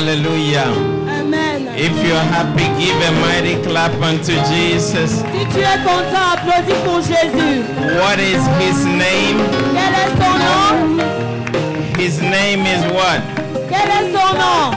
Hallelujah. Amen. If you're happy, give a mighty clap unto Jesus. Si tu es content, applaudis pour Jésus. What is his name? Quel est son nom? His name is what? Quel est son nom?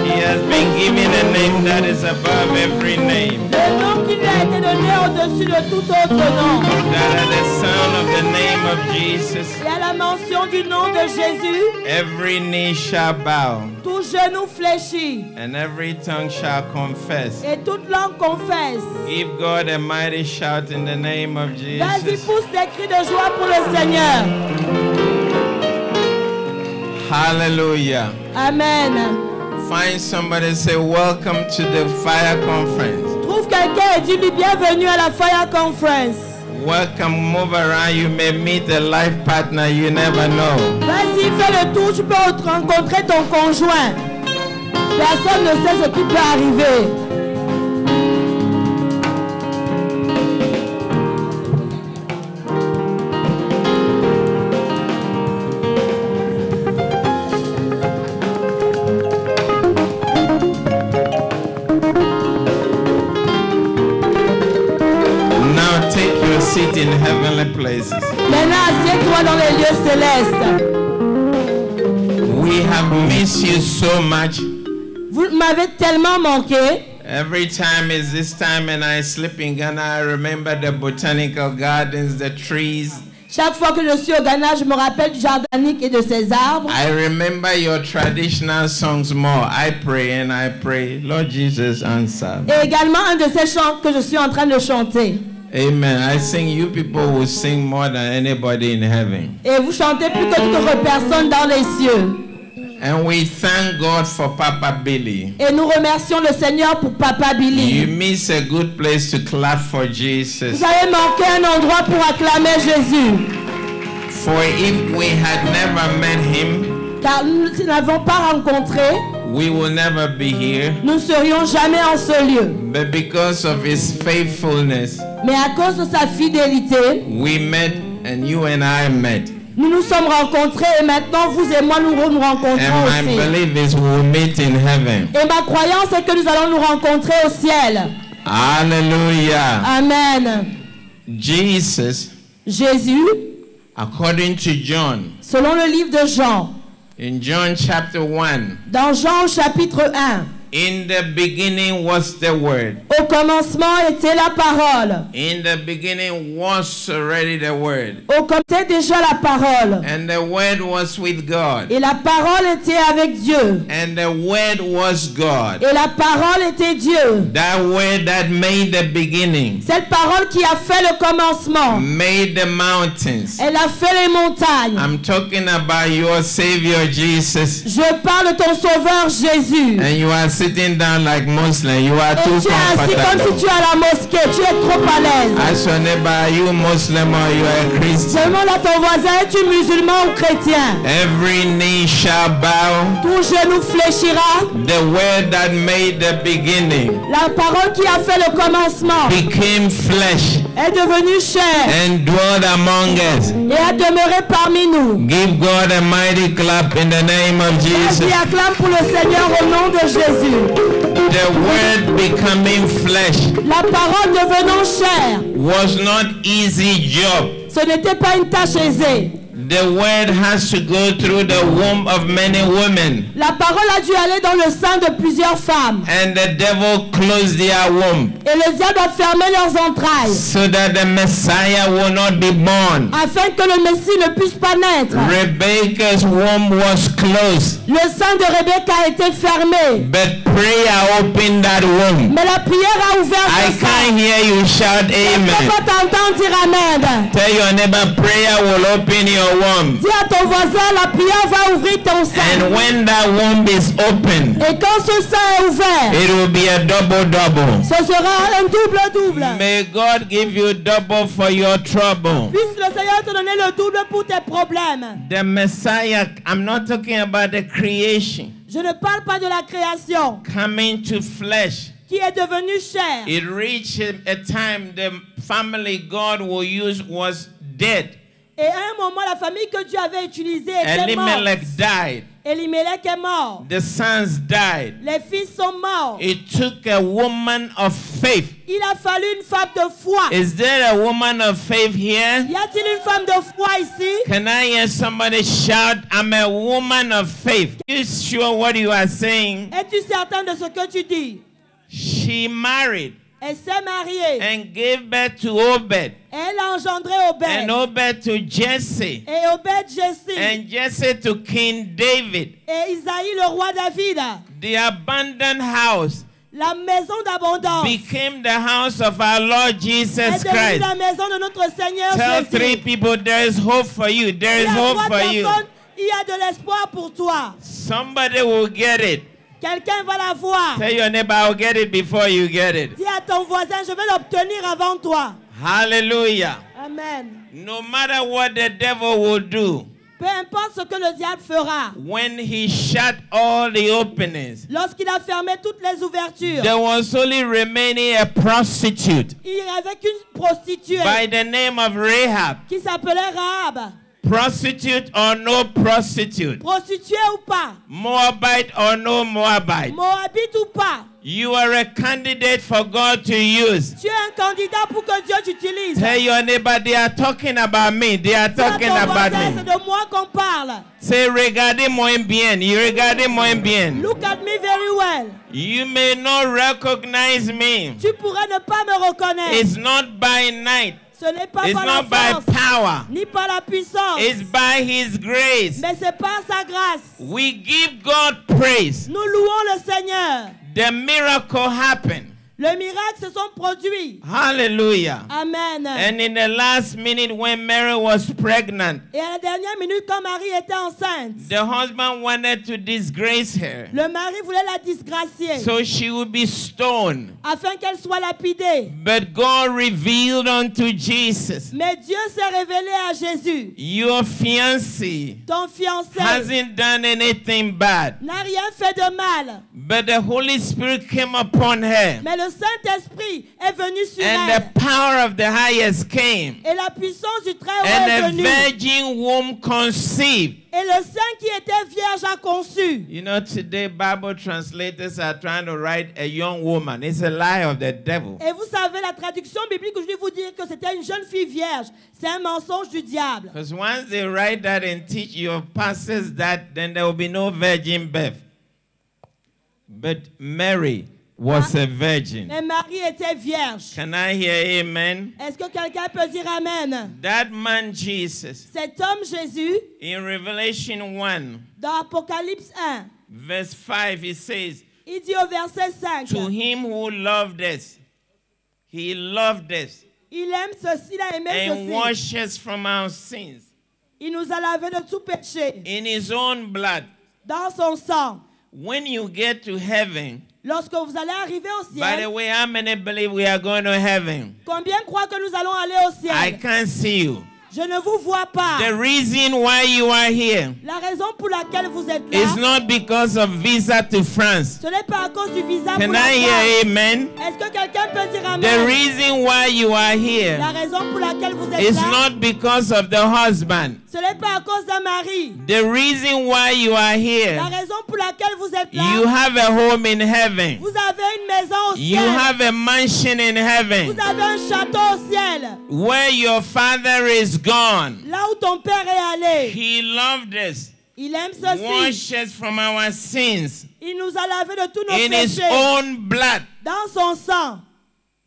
He has been given a name that is above every name. Le nom qui lui a été donné au-dessus de tout autre nom. That at the sound of the name of Jesus, Et à la mention du nom de Jésus, every knee shall bow, tout genou fléchit and every tongue shall confess. et toute langue confesse. Give God a mighty shout in the name of Vas-y, Jesus. pousse des cris de joie pour le Seigneur. Hallelujah. Amen. Find somebody and say, welcome to the fire conference. Trouve quelqu'un et dis-lui bienvenue à la Fire Conference. Welcome, move around. You may meet a life partner, you never know. Vas-y, fais le tour, tu peux rencontrer ton conjoint. Personne ne sait ce qui peut arriver. Now take your seat in heavenly places. Maintenant, assieds-toi dans les lieux célestes. We have missed you so much. Vous m'avez tellement manqué. Every time is this time and I sleep in Ghana, I remember the botanical gardens, the trees. Chaque fois que je suis au Ghana, je me rappelle du jardinique et de ses arbres. I remember your traditional songs more. I pray and I pray. Lord Jesus, answer. Et également un de ces chants que je suis en train de chanter. Amen. I think you people will sing more than anybody in heaven. Et vous chantez plus que toute autre personne dans les cieux. And we thank God for Papa Billy. Et nous remercions le Seigneur pour Papa You Billy. miss a good place to clap for Jesus. Vous avez manqué un endroit pour acclamer Jésus. For if we had never met him, Car nous ne l'avons pas rencontré, we will never be here. nous ne serions jamais en ce lieu. But because of his faithfulness, Mais à cause de sa fidélité, we met and you and I met. nous nous sommes rencontrés et maintenant vous et moi nous nous rencontrons And my aussi. belief is we will meet in heaven. Et ma croyance est que nous allons nous rencontrer au ciel. Hallelujah. Amen. Jesus, Jésus, according to John, selon le livre de Jean, in John chapter 1, dans Jean au chapitre 1, in the beginning was the Word. au commencement était la parole. In the beginning was already the Word. Au commencement était déjà la parole. And the Word was with God. Et la parole était avec Dieu. And the Word was God. Et la parole était Dieu. That Word that made the beginning, Cette parole qui a fait le commencement. made the mountains. Elle a fait les montagnes. I'm talking about your Savior Jesus. Je parle de ton sauveur Jésus. And you are sitting down like Muslim. You are Et too tu es assis comme comfortable. si tu es à la mosquée. Tu es trop à l'aise. Ask your neighbor, are you Muslim or you are a Christian? Demande à ton voisin, es-tu musulman ou chrétien? Every knee shall bow. Tout genou fléchira. The word that made the beginning La parole qui a fait le commencement became flesh est devenue chair and dwelled among us. et a demeuré parmi nous. Give God a mighty clap in the name of Jesus. Vas-y, acclame pour le Seigneur au nom de Jésus. The word becoming flesh La parole devenant chair, was not easy job. ce n'était pas une tâche aisée. The word has to go through the womb of many women. La parole a dû aller dans le sein de plusieurs femmes. And the devil closed their womb Et le diable a fermé leurs entrailles so that the Messiah will not be born. afin que le Messie ne puisse pas naître. Rebecca's womb was closed, Le sein de Rebecca a été fermé. but prayer opened that womb. Mais la prière a ouvert I ce sein. can't hear you shout Je ne peux amen. pas t'entendre dire Amen. Tell your neighbor, prayer will open your womb. Dis à ton voisin, la prière va ouvrir ton sein. And when that womb is open, Et quand ce sein est ouvert, it will be a double. ce sera un double-double. May God give you double for your trouble. Puisse le Seigneur te donner le double pour tes problèmes. The Messiah, I'm not talking about the creation, Je ne parle pas de la création coming to flesh. qui est devenue chair. It reached a time the family God will use was dead. Et à un moment, la famille que Dieu avait utilisée était morte. Elimelech died. Elimelech est mort. The sons died. Les fils sont morts. It took a woman of faith. Il a fallu une femme de foi. Is there a woman of faith here? Y a-t-il une femme de foi ici? Can I hear somebody shout, I'm a woman of faith? Are you sure what you are saying? Es-tu certain de ce que tu dis? She married Elle s'est mariée. and gave birth to Obed. Elle a engendré And Obed. Obed to Jesse. Et Obed Jesse. And Jesse to King David. Et Isaïe le roi David. The abandoned house La maison d'abondance became the house of our Lord est Jesus devenue Christ. la maison de notre Seigneur Tell three Jésus. people there is hope for you. There Il is y a hope trois for you. personnes, il y a de l'espoir pour toi. Somebody will get it. Quelqu'un va la voir. Tell your neighbor, I'll get it before you get it. Dis à ton voisin, je vais l'obtenir avant toi. Hallelujah. Amen. No matter what the devil will do, Peu importe ce que le diable fera, when he shut all the openings, lorsqu'il a fermé toutes les ouvertures, there was only remaining a prostitute il n'y avait qu'une prostituée by the name of Rahab. qui s'appelait Rahab. Prostitute or no prostitute, Prostituée ou pas, Moabite or no Moabite, Moabite ou pas, you are a candidate for God to use. tu es un candidat pour que Dieu t'utilise. Tell your neighbor, they are talking about me. They are Dis à talking ton about voisin, me. c'est de moi qu'on parle. Say, regardez-moi bien. You regardez-moi bien. Look at me very well. You may not recognize me. Tu pourrais ne pas me reconnaître. It's not by night. Ce n'est pas It's par la not by force, power. ni par la puissance, It's by His grace. mais c'est par sa grâce. We give God praise. Nous louons le Seigneur. The miracle happened. Le miracle se sont produits. Hallelujah. Amen. And in the last minute when Mary was pregnant, Et à la dernière minute, quand Marie était enceinte, the husband wanted to disgrace her. le mari voulait la disgracier So she would be stoned. afin qu'elle soit lapidée. But God revealed unto Jesus, Mais Dieu s'est révélé à Jésus. your fiancé Ton fiancé hasn't done anything bad. n'a rien fait de mal. But the Holy Spirit came upon her. Mais le Saint-Esprit est venu sur And elle. the power of the highest came. Et la puissance du Très-Haut est And a venue. virgin womb conceived. Et le Saint qui était vierge a conçu. You know, today Bible translators are trying to write a young woman. It's a lie of the devil. Et vous savez, la traduction biblique, je vais vous dire que c'était une jeune fille vierge. C'est un mensonge du diable. Because once they write that and teach your pastors that, then there will be no virgin birth. But Mary was a virgin. Mais Marie était vierge. Can I hear amen? Est-ce que quelqu'un peut dire Amen? That man Jesus, Cet homme Jésus, in Revelation 1, dans Apocalypse 1, verse 5, it says, il dit au verset 5, to him who loved us, he loved us il aime ceci, il a aimé and ceci. washed us from our sins Il nous a lavé de tout péché in his own blood. dans son sang. When you get to heaven, Lorsque vous allez arriver au by the ciel, way, how many believe we are going to heaven? combien croient que nous allons aller au I ciel? can't see you. Je ne vous vois pas. The reason why you are here La raison pour laquelle vous êtes is là, not because of visa to France. ce n'est pas à cause du visa pour Can la I hear France. amen? Est-ce que quelqu'un peut dire The Amen? reason why you are La here raison pour laquelle vous êtes is là, not because of the husband. ce n'est pas à cause d'un mari. The reason why you are La here, raison pour laquelle vous êtes you là, have a home in heaven. vous avez une maison au You ciel. have a mansion in Vous heaven avez un château au ciel. where your father is gone. Là où ton père est allé. He loved us, Il aime ceci. washed us from our sins Il nous a lavé de tous nos in his péchés own blood. dans son sang.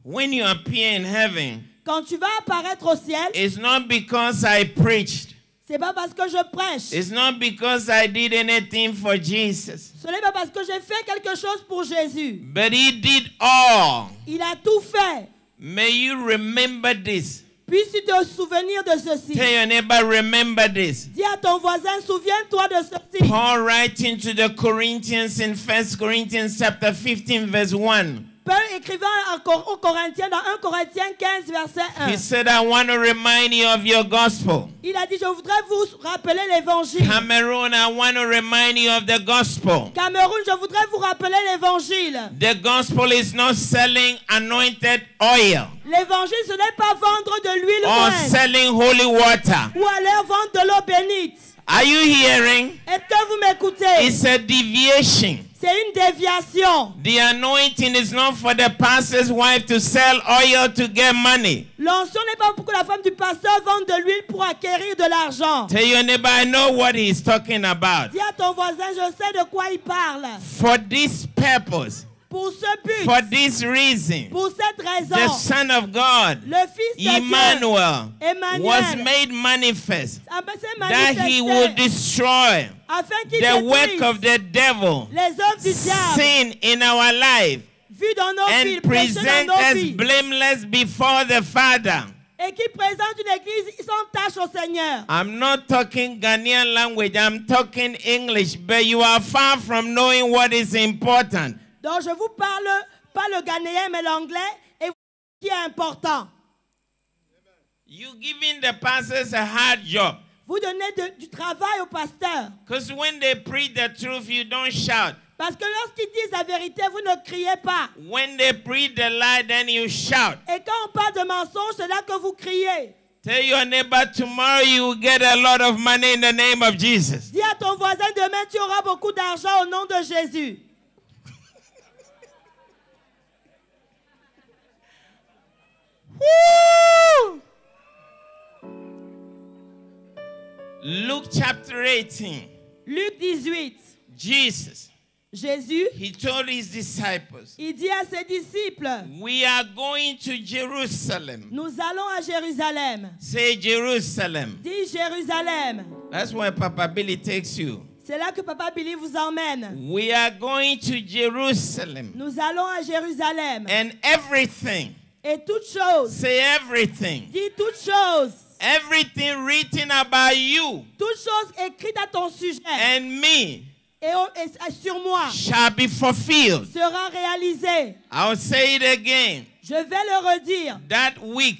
When you appear in heaven, Quand tu vas apparaître au ciel, it's not because I preached. c'est pas parce que je prêche. It's not because I did anything for Jesus. Ce n'est pas parce que j'ai fait quelque chose pour Jésus. But he did all. Il a tout fait. May you remember this. Puisses-tu te souvenir de ceci. Tell your neighbor, remember this. Dis à ton voisin, souviens-toi de ceci. Paul writing to the Corinthians in 1 Corinthians chapter 15 verse 1. Paul écrivant aux Corinthiens, dans 1 Corinthiens 15, verset 1. He said, I want to remind you of your gospel. Il a dit, je voudrais vous rappeler l'évangile. Cameroon, I want to remind you of the gospel. Cameroun, je voudrais vous rappeler l'évangile. The gospel is not selling anointed oil L'évangile, ce n'est pas vendre de l'huile or moindre selling holy water. ou alors vendre de l'eau bénite. Are you hearing? Est-ce que vous m'écoutez? It's a deviation. C'est une déviation. The anointing is not for the pastor's wife to sell oil to get money. L'onction n'est pas pour que la femme du pasteur vende de l'huile pour acquérir de l'argent. Tell your neighbor, I know what he's talking about. Dis à ton voisin, je sais de quoi il parle. For this purpose, Pour ce but, for this reason, pour cette raison, the Son of God, le Fils de Dieu, Emmanuel, Emmanuel, was made manifest s'est that he would manifesté destroy afin qu'il the work détruise of the devil, les œuvres du diable sin in our life, vues dans nos vies, and péchés present dans nos us vies, blameless before the Father. et qui présente une église sans tâche au Seigneur. I'm not talking Ghanaian language, I'm talking English, but you are far from knowing what is important. Donc je vous parle pas le ghanéen mais l'anglais et ce qui est important. You giving the pastors a hard job. Vous donnez du travail au pasteur. Because when they preach the truth, you don't shout. Parce que lorsqu'ils disent la vérité, vous ne criez pas. When they preach the lie, then you shout. Et quand on parle de mensonge, c'est là que vous criez. Tell your neighbor, tomorrow you will get a lot of money in the name of Jesus. Dis à ton voisin, demain tu auras beaucoup d'argent au nom de Jésus. Woo! Luke chapter 18. Luc 18. Jesus, Jésus, he told his disciples, il dit à ses disciples, we are going to Jerusalem. nous allons à Jérusalem. Say Jerusalem. Dis Jérusalem. That's where Papa Billy takes you. C'est là que Papa Billy vous emmène. We are going to Jerusalem. Nous allons à Jérusalem. And everything, Et toute chose, say everything, dis toute chose, everything written about you toute chose écrite à ton sujet and me et sur moi shall be fulfilled. sera réalisée. I'll say it again. Je vais le redire. That week,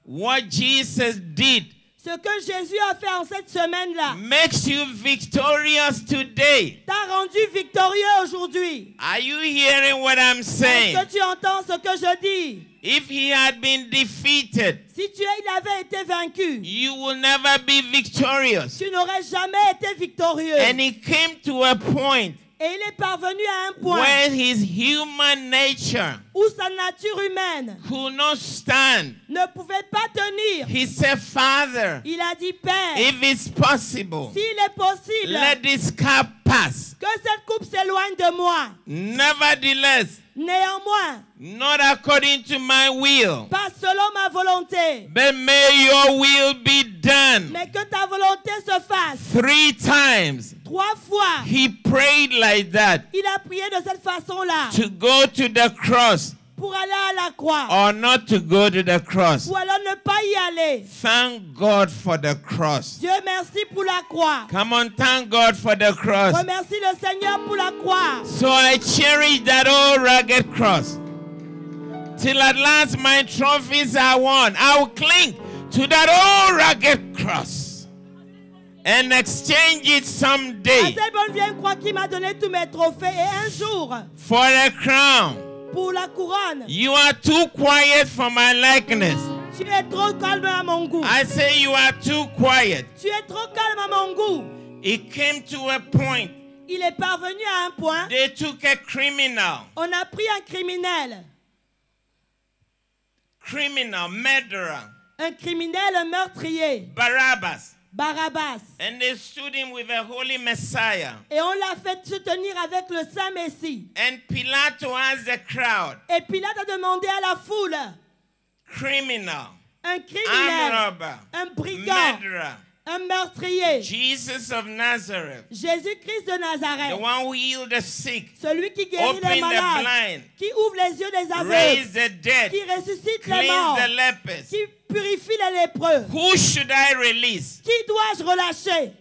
what Jesus did Ce que Jésus a fait en cette semaine-là makes you victorious today. t'a rendu victorieux aujourd'hui. Are you hearing what I'm saying? Est-ce que tu entends ce que je dis? If he had been defeated, Si il avait été vaincu, you will never be victorious. tu n'aurais jamais été victorieux. And he came to a point Et il est parvenu à un point where his human nature où sa nature humaine could not stand. ne pouvait pas tenir. He said, Father, Il a dit, Père, if it's possible, s'il est possible let this cup pass. que cette coupe s'éloigne de moi. Nevertheless, Néanmoins, not according to my will, pas selon ma volonté, but may your will be done. mais que ta volonté se fasse. 3 times 3 fois, he prayed like that il a prié de cette façon-là to go to the cross pour aller à la croix. or not to go to the cross. Ou alors ne pas y aller. Thank God for the cross. Dieu merci pour la croix. Come on, thank God for the cross. Remercie le Seigneur pour la croix. So I cherish that old rugged cross. Till at last my trophies are won. I will cling to that old rugged cross and exchange it À someday cette bonne vieille croix qui m'a donné tous mes trophées. Et un jour, for a crown. pour la couronne, You are too quiet for my likeness. tu es trop calme à mon goût. I say you are too quiet. Tu es trop calme à mon goût. It came to a point. Il est parvenu à un point. They took a criminal, On a pris un criminel. murderer, Un criminel, un meurtrier. Barabbas, Barabbas. and they stood him with a holy Messiah. Et on l'a fait se tenir avec le Saint Messie. And Pilate asked the crowd, Et Pilate a demandé à la foule, criminal, un armed criminel, robber, un brigand, murderer, un meurtrier, Jesus of Nazareth, Jésus-Christ de the Nazareth, one who healed the sick, celui qui guérit opened les the malades, blind, qui ouvre les yeux des aveugles, raised the dead, qui ressuscite les cleansed morts, the lepers. qui purifie les lépreux. Who should I release? Qui dois-je relâcher?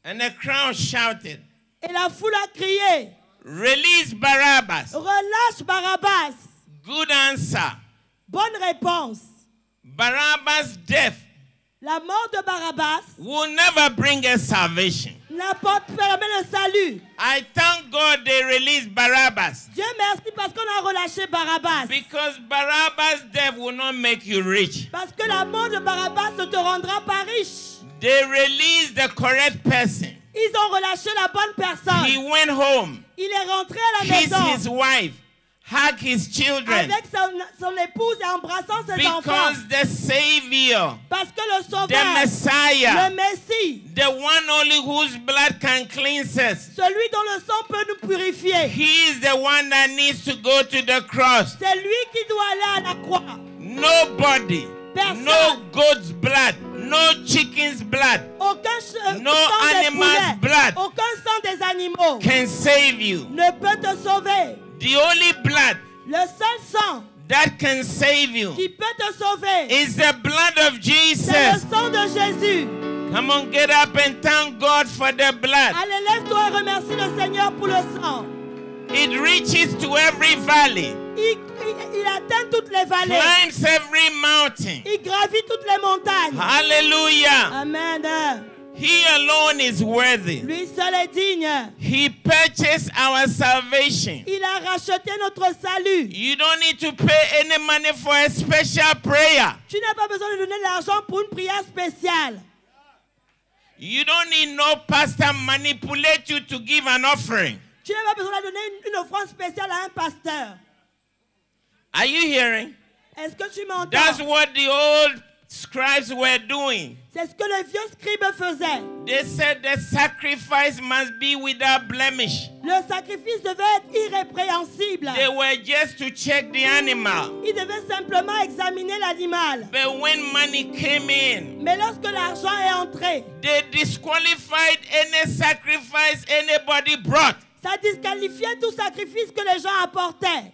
And the crowd shouted, Et la foule a crié, Release Barabbas. Relâche Barabbas. Good answer. Bonne réponse. Barabbas' death La mort de Barabbas will never bring us salvation. n'apporte jamais le salut. I thank God they released Barabbas. Dieu merci parce qu'on a relâché Barabbas. Because Barabbas' death will not make you rich. Parce que la mort de Barabbas ne te rendra pas riche. They released the correct person. Ils ont relâché la bonne personne. He went home, Il est rentré à la kissed maison his wife, hugged his children. avec son épouse et embrassant ses enfants. Because the Savior, Parce que le the Sauveur, Messiah, le Messie, the one only whose blood can cleanse us, celui dont le sang peut nous purifier, he is the one that needs to go to the cross. c'est lui qui doit aller à la croix. Nobody, Personne. no goat's blood, no chicken's blood Aucun sang No des animal's poulets, blood aucun sang des animaux can save you. ne peut te sauver. The only blood Le seul sang that can save you qui peut te sauver, is the blood of c'est le Jesus. sang de Jésus. Come on, get up and thank God for the blood. Allez, lève-toi et remercie le Seigneur pour le sang. It reaches to every valley, Il atteint toutes les vallées. climbs every mountain. Il gravit toutes les montagnes. Hallelujah. Amen. He alone is worthy. Lui seul est digne. He purchased our salvation. Il a racheté notre salut. You don't need to pay any money for a special prayer. Tu n'as pas besoin de donner de l'argent pour une prière spéciale. You don't need no pastor manipulate you to give an offering. Tu n'as pas besoin de donner une offrande spéciale à un pasteur. Are you hearing? Est-ce que tu m'entends? That's what the old scribes were doing. C'est ce que les vieux scribes faisaient. They said the sacrifice must be without blemish. Le sacrifice devait être irrépréhensible. They were just to check the animal. Ils devaient simplement examiner l'animal. But when money came in, Mais lorsque l'argent est entré, they disqualified any sacrifice anybody brought. ça disqualifiait tout sacrifice que les gens apportaient.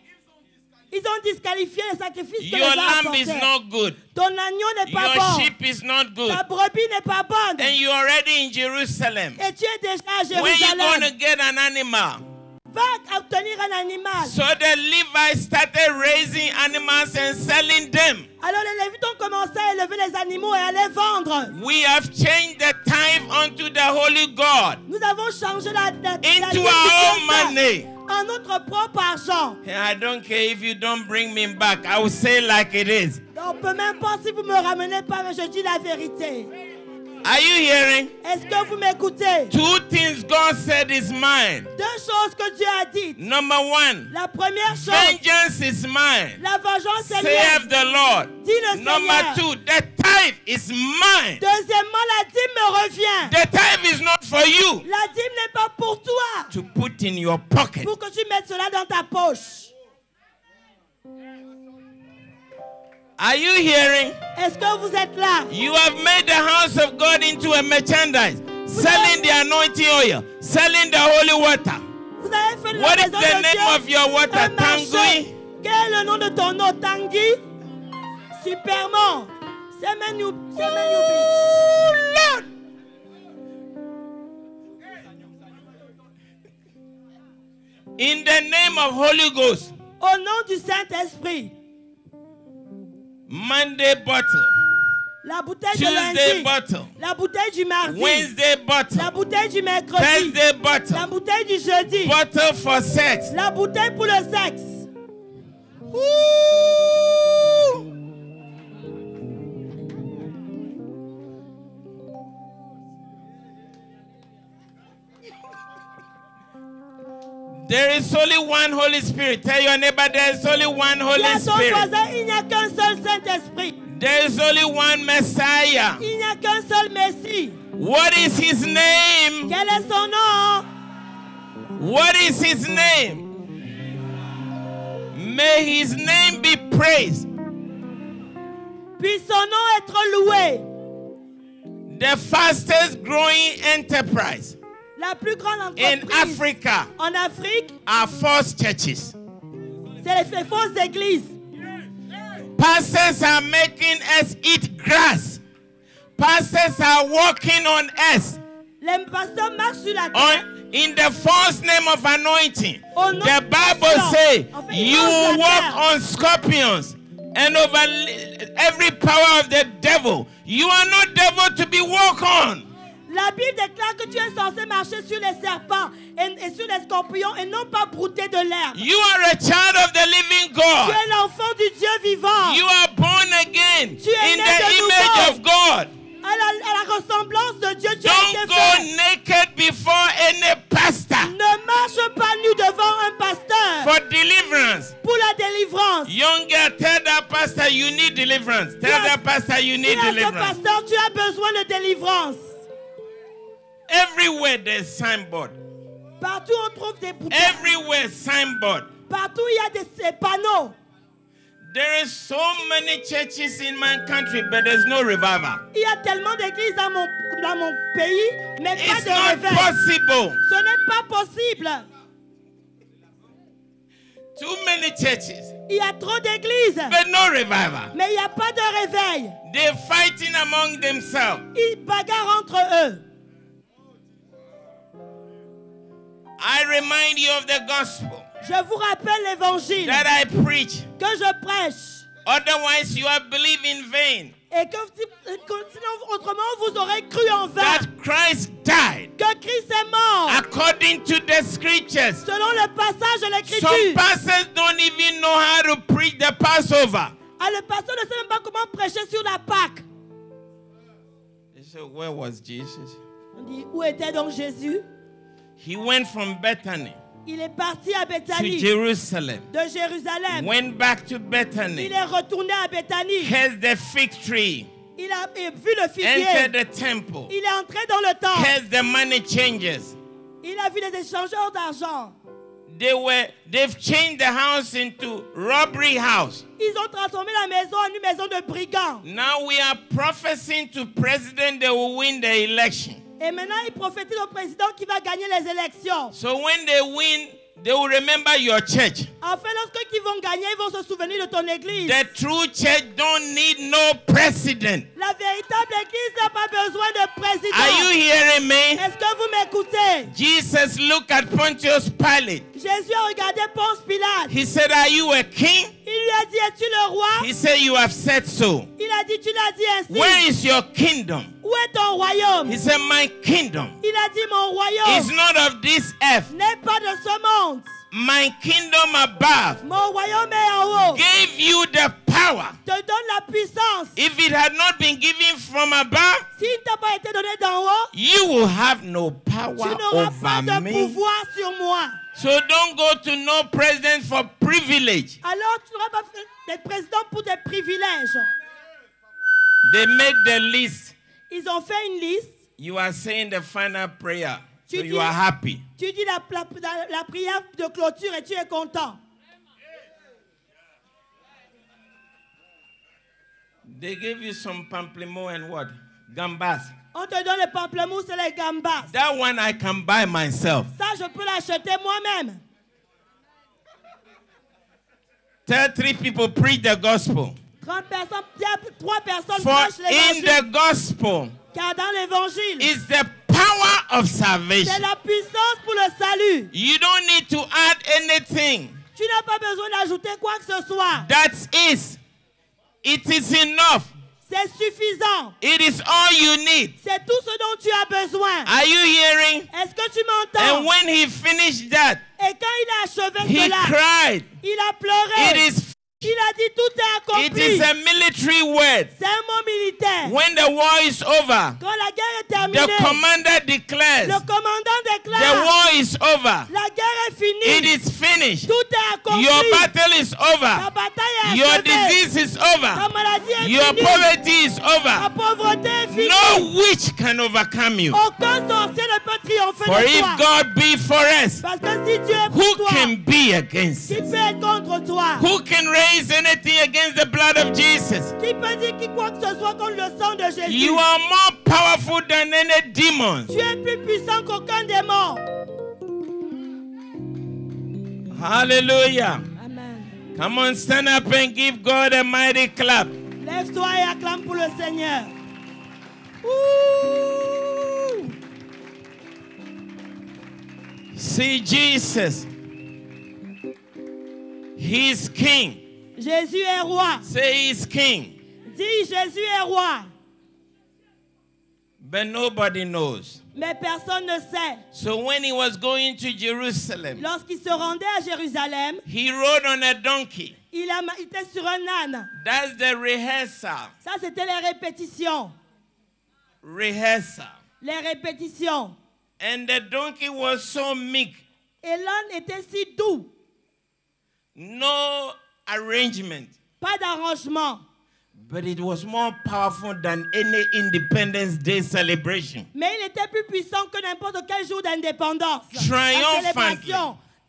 Ils ont disqualifié les sacrifices que Your les gens lamb is apportaient. not good. Ton agneau n'est pas Your bon. sheep is not good. Ta brebis n'est pas bonne. And you're already in Jerusalem. Et tu es déjà à When you going Jérusalem. to get an animal? Va obtenir un animal. So the Levites started raising animals and selling them. Alors les Lévites ont commencé à élever les animaux et à les vendre. We have changed the tithe unto the holy God Nous avons changé la into dîme our own du Dieu money. en notre propre argent. And I don't care if you don't bring me back. I will say like it is. On peut même pas si vous me ramenez pas, mais je dis la vérité. Are you hearing? Est-ce que vous m'écoutez? Two things God said is mine. Deux choses que Dieu a dites. Number one, La première chose, vengeance is mine. la vengeance est Saith mienne. the Lord. Dit le Number Seigneur. two, the tithe is mine. Deuxièmement, la dîme me revient. The tithe is not for you La dîme n'est pas pour toi. to put in your pocket. Pour que tu mettes cela dans ta poche. Are you hearing? Est-ce que vous êtes là? You have made the house of God into a merchandise, selling the anointing oil, selling the holy water. Vous avez fait de la What is maison the de name Dieu of your water? un marché. Tangui? Quel est le nom de ton eau? Tanguy? Superman. Semenyu Beach. Lord. In the name of Holy Ghost, Au nom du Saint-Esprit. Monday bottle, La bouteille de Tuesday lundi. bottle, La bouteille du mardi. Wednesday La bottle, bouteille du mercredi. Thursday La bottle, bouteille du jeudi. bottle for sex. La bouteille pour le sexe. There is only one Holy Spirit. Tell your neighbor there is only one Dis Holy à ton Spirit. voisin, il n'y a qu'un seul Saint-Esprit. There is only one Messiah. Il n'y a qu'un seul Messie. What is his name? Quel est son nom? What is his name? May his name be praised. Puis son nom être loué. The fastest growing enterprise La plus grande in entreprise Africa en Afrique, are false churches. c'est les fausses églises. Pastors are making us eat grass. Pastors are walking on us Les pasteurs marchent sur la terre. In the false name of anointing. Au nom The de Bible l'onction. says En fait, you ils walk marchent la on scorpions and over every power of the devil. You are not devil to be walked on. La Bible déclare que tu es censé marcher sur les serpents et sur les scorpions et non pas brouter de l'herbe. You are a child of the living Tu God. es l'enfant du Dieu vivant. You are born again Tu es in né the de image nouveau. of God. À la ressemblance de Dieu, tu as Don't été go fait. naked before any pastor Ne marche pas nu devant un pasteur for deliverance. pour la délivrance. Young girl, tell that pastor you need deliverance. Tell that pastor you need Dis à ce deliverance. pasteur, tu as besoin de délivrance. Everywhere there's signboard. Partout on trouve des bouteilles. Everywhere signboard. Partout il y a des panneaux. There is so many churches in my country, but there's no revival. Il y a tellement d'églises dans mon pays, mais pas It's de not réveil. possible. Ce n'est pas possible. Too many churches, Il y a trop d'églises, but no revival. mais il n'y a pas de réveil. They're fighting among themselves. Ils bagarrent entre eux. I remind you of the gospel Je vous rappelle l'évangile that I preach. que je prêche. Otherwise, you are believing in vain. Et que sinon, autrement, vous aurez cru en vain That Christ died que Christ est mort. according to the scriptures. Selon le passage de Some l'Écriture. pastors don't even know how to preach the Passover. Ah, le pasteur ne sait même pas comment prêcher sur la Pâque. They said, where was Jesus? On dit, où était donc Jésus? He went from Bethany Il est parti à to Béthanie, Jerusalem, de Jérusalem. went back to Il Bethany, est retourné à Béthanie. cursed the fig tree, Il a vu le figuier. entered the temple, Il est entré dans le temple. cursed the money changers. Il a vu les échangeurs d'argent. They've changed the house into robbery house. Ils ont transformé la maison en une maison de brigands. Now we are prophesying to president they will win the election. Et maintenant, ils prophétisent au président qui va gagner les élections. So when they win, they will remember your church. Enfin, lorsqu'ils vont gagner, ils vont se souvenir de ton église. The true church don't need no president. La véritable église n'a pas besoin de président. Are you hearing me? Est-ce que vous m'écoutez? Jesus looked at Pontius Pilate. Jésus a regardé Ponce Pilate. He said, are you a king? Il lui a dit, es-tu le roi? He said, you have said so. Il a dit, tu l'as dit ainsi. Where is your kingdom? Où est ton royaume? He said, my kingdom Il a dit, mon is royaume not of this earth. n'est pas de ce monde. My kingdom above Mon royaume est en haut. gave you the power. Te donne la puissance. If it had not been given from above, S'il ne t'a pas été donné d'en haut, you will have no power tu n'auras pas over de me. pouvoir sur moi. So don't go to no president for privilege. Alors tu n'auras pas d'être président pour des privilèges. They make the list. Ils ont fait une liste. You are saying the final prayer. So Tu you dis- are happy. Tu dis la prière de clôture et tu es content. They give you some pamplemousse and what? Gambas. On te donne le pamplemousse et les gambas. That one I can buy myself. Ça, je peux l'acheter moi-même. Tell 3 people preach the gospel. 3 personnes For prêchent in l'évangile. the gospel Car dans l'évangile, is the power of c'est salvation. la puissance pour le salut. You don't need to add anything. Tu n'as pas besoin d'ajouter quoi que ce soit. That is, it is enough. C'est suffisant. It is all you need. C'est tout ce dont tu as besoin. Are you hearing? Est-ce que tu m'entends? And when he finished that, Et quand il a achevé he cela, cried. il a pleuré. It is Il a dit tout est It accompli. is a military word. C'est un mot militaire. When the war is over, Quand la guerre est the terminée, commander declares, le commandant the déclare, war is over. la guerre est finie. It is finished. Tout est accompli. Your battle is Ta over. bataille est Your achevée. disease is Ta over. maladie est Your finie. poverty is Ta over. pauvreté est finie. No witch can overcome you. Aucun sorcier ne peut triompher For de if toi. God be for us, Parce que si Dieu est who pour toi, can be against qui us? peut être contre toi? Who can raise anything against the blood of Jesus? Qui peut dire qui quoi que ce soit contre le sang de Jésus? You are more powerful than any demons. Tu es plus puissant qu'aucun démon. Hallelujah. Amen. Come on, stand up and give God a mighty clap. Lève-toi et acclame pour le Seigneur. Ouh! See Jesus. He's king. Jésus est roi. Say he's king. Dis, Jésus est roi. But nobody knows. Mais personne ne sait. So when he was going to Jerusalem, Lorsqu'il se rendait à Jérusalem, he rode on a donkey. il était sur un âne. That's the rehearsal. Ça, c'était les répétitions. Rehearsal. Les répétitions. And the donkey was so meek. Et l'âne était si doux. No arrangement. Pas d'arrangement. But it was more powerful than any Independence Day celebration. Mais il était plus puissant que n'importe quel jour d'indépendance. Triumphantly.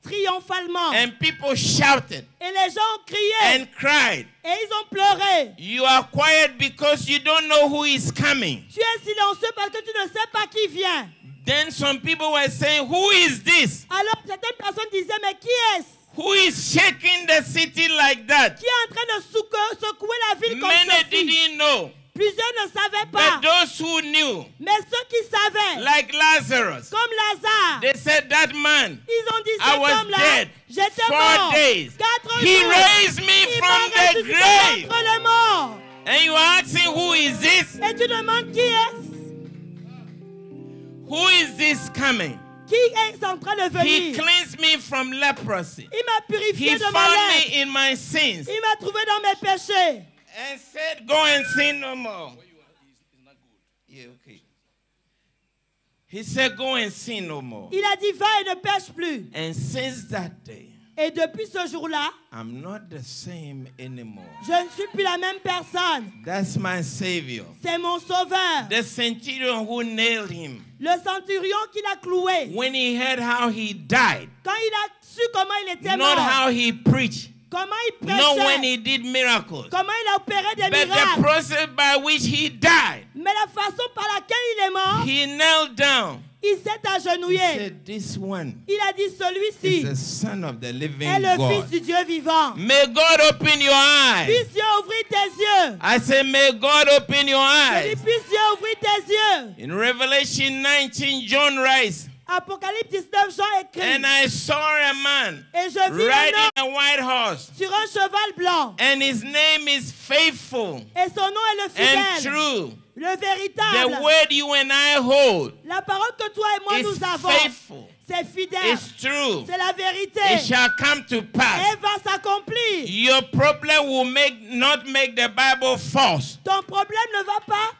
Triomphalement. And people shouted Et les gens criaient. and cried. Et ils ont pleuré. You are quiet because you don't know who is coming. Tu es silencieux parce que tu ne sais pas qui vient. Then some people were saying, who is this? Alors certaines personnes disaient, mais qui est-ce? Who is shaking the city like that? Qui est en train de secouer la ville comme Many ceci? didn't know. Plusieurs ne savaient pas. But those who knew, Mais ceux qui savaient, like Lazarus, comme Lazare, they said that man, ils ont dit, I cet was homme-là, dead j'étais 4 mort. days. 4 He jours. raised me Il from m'a the ressuscité grave. d'entre les morts. And you are asking, who is this? Et tu demandes qui est-ce? Who is this coming? Qui est en train de He venir? cleansed me from leprosy. Il m'a purifié He de ma found lèpre. me in my sins Il m'a trouvé dans mes péchés. and said, go and sin no more. Yeah, okay. He said, go and sin no more. Il a dit, va et ne pêche plus. And since that day, Et depuis ce jour-là, I'm not the same anymore. je ne suis plus la même personne. That's my Savior. C'est mon sauveur. The centurion who nailed him, Le centurion qui l'a cloué. when he heard how he died, Quand il a su comment il était not mort, how he preached, comment il not when prêchait, he did miracles, comment il a opéré des but the miracles, process by which he died. mais la façon par laquelle il est mort, He knelt down. il s'est He agenouillé. said, this one Il a dit, is celui-ci the Son of the living est le Fils God. du Dieu vivant. May God open your eyes. Puisse Dieu ouvrir tes yeux. I say, may God open your Je dis, eyes. puisse Dieu ouvrir tes yeux. In Revelation 19, John writes, Apocalypse 19, Jean écrit. and I saw a man Et je vis un riding homme a white horse, sur un cheval blanc. and his name is Faithful Et son nom est le and fidèle, True. le The véritable. word you and I hold La parole que toi et moi is nous avons, faithful. c'est fidèle. It's true. C'est la vérité. It shall come to pass. Elle va s'accomplir. Your problem will not make the Bible false. Ton problème ne va pas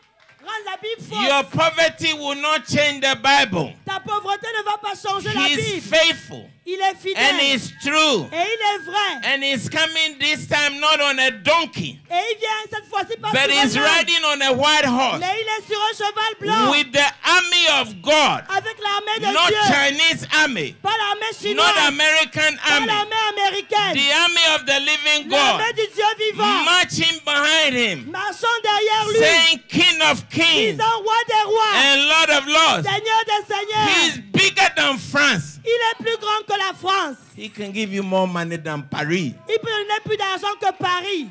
rendre la Bible fausse. Your poverty will not change the Bible. Ta pauvreté ne va pas changer la He is Bible. faithful Il est and fidèle. he's true. Et il est vrai. And he's coming this time not on a donkey, Et il vient cette fois-ci pas but sur he's un âne, riding on a white horse mais il est sur un cheval blanc with the army of God, avec l'armée de not Dieu. Chinese army, Pas l'armée chinoise. not American Pas army, l'armée américaine. the army of the living God, L'armée du Dieu vivant. marching behind him, Marchant derrière lui. saying, King of kings Disant roi des rois. and Lord of lords. Seigneur des seigneurs. He's bigger than France. Il est plus grand que la France. He can give you more money than Paris. Il peut donner plus d'argent que Paris.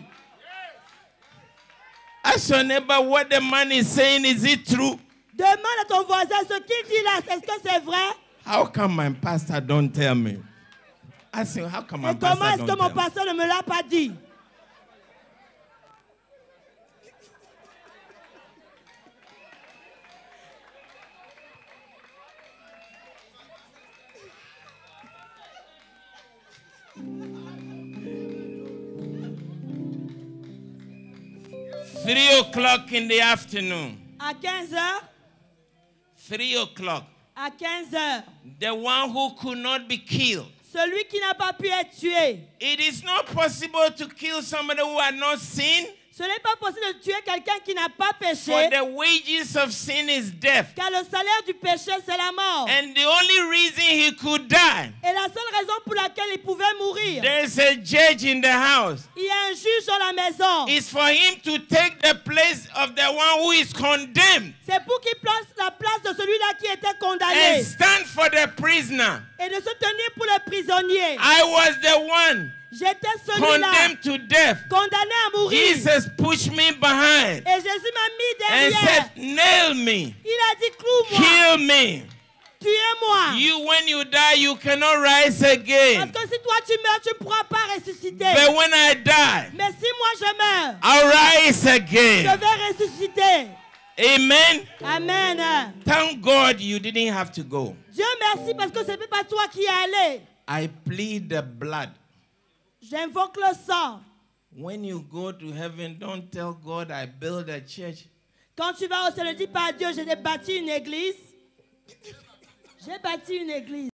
Ask your neighbor what the man is saying. Is it true? Demande à ton voisin ce qu'il dit là. Est-ce que c'est vrai? How come my pastor don't tell me? Ask him, how come my Et comment pastor est-ce que don't mon tell me? pasteur ne me l'a pas dit? Three o'clock in the afternoon. À 15 heures, 3 o'clock. à 15 heures, The one who could not be killed. celui qui n'a pas pu être tué. It is not possible to kill somebody who had not sinned. Ce n'est pas possible de tuer quelqu'un qui n'a pas For péché, the wages of sin is death. car le salaire du péché, c'est la mort. And the only reason he could die, Et la seule raison pour laquelle il pouvait mourir, there's a judge in the house, il y a un juge dans la maison. is for him to take the place of the one who is condemned C'est pour qu'il place la place de celui-là qui était condamné and stand for the prisoner. et de se tenir pour le prisonnier. I was the one J'étais celui-là condemned to death. condamné à mourir. Jesus pushed me behind Et Jésus m'a mis and derrière. said, nail me, Il a dit, cloue-moi, kill me. tuez-moi. You, when you die, you cannot rise again. Parce que si toi tu meurs, tu ne pourras pas ressusciter. But when I die, Mais si moi je meurs, I'll rise je again. vais ressusciter. Amen. Amen. Thank God you didn't have to go. Dieu merci parce que ce n'est pas toi qui es allé. I plead the blood. J'invoque le sang. When you go to heaven, don't tell God I built a church. Quand tu vas au ciel, ne dis pas à Dieu, j'ai bâti une église. J'ai bâti une église.